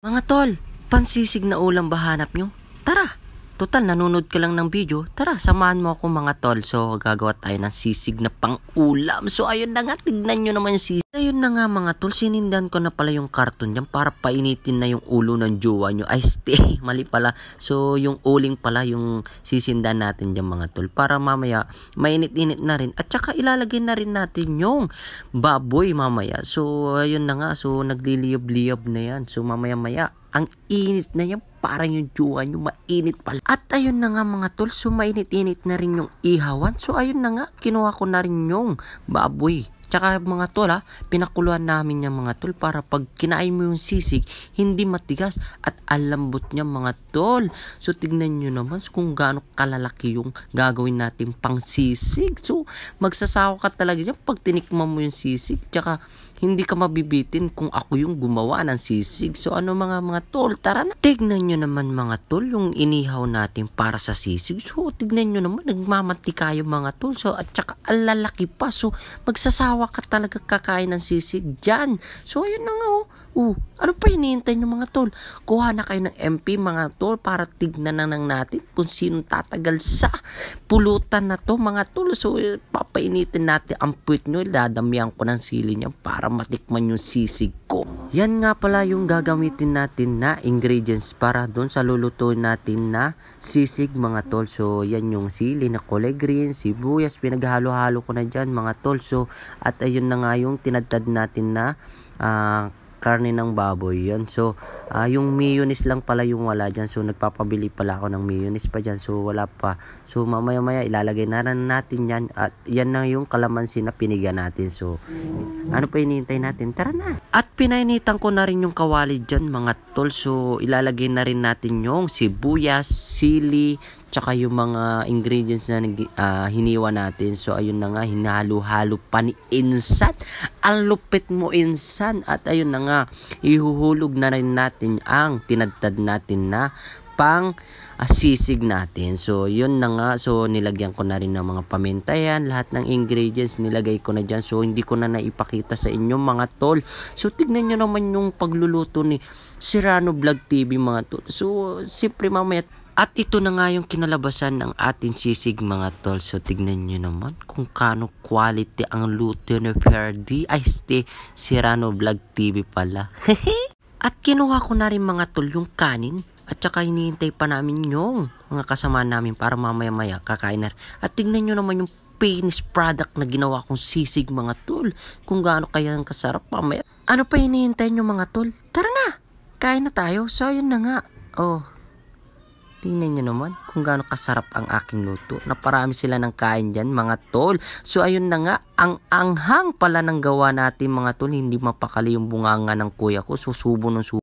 Mga tol, pansisig na ulam ba hanap nyo? Tara! Total, nanonood ka lang ng video. Tara, samahan mo ako mga tol. So, gagawa tayo ng sisig na pang-ulam. So, ayun na nga, tignan nyo naman yung sisig. Ayun na nga mga tol, sinindan ko na pala yung karton dyan para painitin na yung ulo ng jowa nyo. Ay, stay, mali pala. So, yung uling pala yung sisindan natin dyan mga tol. Para mamaya, mainit-init na rin. At saka ilalagay na rin natin yung baboy mamaya. So, ayun na nga. So, nagliliyab-liyab na yan. So, mamaya-maya, ang init na yan, parang yung jowa nyo mainit pala. At ayun na nga mga tol, so mainit-init na rin yung ihawan. So ayun na nga, kinuha ko na rin yung baboy. Tsaka mga tol pinakuluan namin yung mga tol para pag kinain mo yung sisig, hindi matigas at alambot niya mga tol. So tignan nyo naman kung gaano kalalaki yung gagawin natin pang sisig. So magsasawa ka talaga dyan pag tinikman mo yung sisig. Tsaka hindi ka mabibitin kung ako yung gumawa ng sisig. So ano mga tol, tara na. Tignan nyo naman mga tol yung inihaw natin para sa sisig. So tignan nyo naman, nagmamantika yung mga tol. So at saka alalaki pa. So magsasawa ka talaga kakain ng sisig dyan. So ayun na nga ano pa hinihintay nyo mga tol? Kuha na kayo ng MP mga tol para tignan na lang natin kung sino tatagal sa pulutan na to mga tol. So papainitin natin ang puwit nyo. Dadamihan ko ng sili nyo para matikman yung sisig ko. Yan nga pala yung gagamitin natin na ingredients para doon sa lulutuin natin na sisig mga tol. So yan yung sili na kulay green, sibuyas, pinaghalo-halo ko na dyan mga tol. So at ayun na nga yung tinadtad natin na karne ng baboy yan. So yung mayonnaise lang pala yung wala dyan. So nagpapabili pala ako ng mayonnaise pa dyan. So wala pa. So mamaya ilalagay na rin natin yan. At yan na yung kalamansi na piniga natin. So ano pa hinihintay natin? Tara na. At pinainitan ko na rin yung kawali dyan mga tol. So ilalagay na rin natin yung sibuyas, sili, tsaka yung mga ingredients na hiniwa natin. So ayun na nga, hinalo-halo pa ni Insan. Ang lupit mo Insan. At ayun na nga, ihuhulog na rin natin ang tinadtad natin na pang sisig natin. So yun na nga, so nilagyan ko na rin ng mga paminta yan. Lahat ng ingredients nilagay ko na dyan. So hindi ko na naipakita sa inyo mga tol. So tignan nyo naman yung pagluluto ni Serrano Vlog TV mga tol. So siyempre mamaya. At ito na nga yung kinalabasan ng ating sisig mga tol. So tignan nyo naman kung kano quality ang luto ni Ferdy. Ay Serrano Vlog TV pala. At kinuha ko na rin mga tol yung kanin. At saka hinihintay pa namin yung mga kasama namin para mamaya-maya kakain na. At tignan nyo naman yung finished product na ginawa kong sisig mga tol. Kung gaano kaya ang kasarap mamaya. Ano pa hinihintay nyo mga tol? Tara na! Kain na tayo. So yun na nga. Tingnan nyo naman kung gaano kasarap ang aking luto. Naparami sila ng kain dyan mga tol. So ayun na nga, ang anghang pala ng gawa natin mga tol. Hindi mapakali yung bunganga ng kuya ko. So subo ng subo.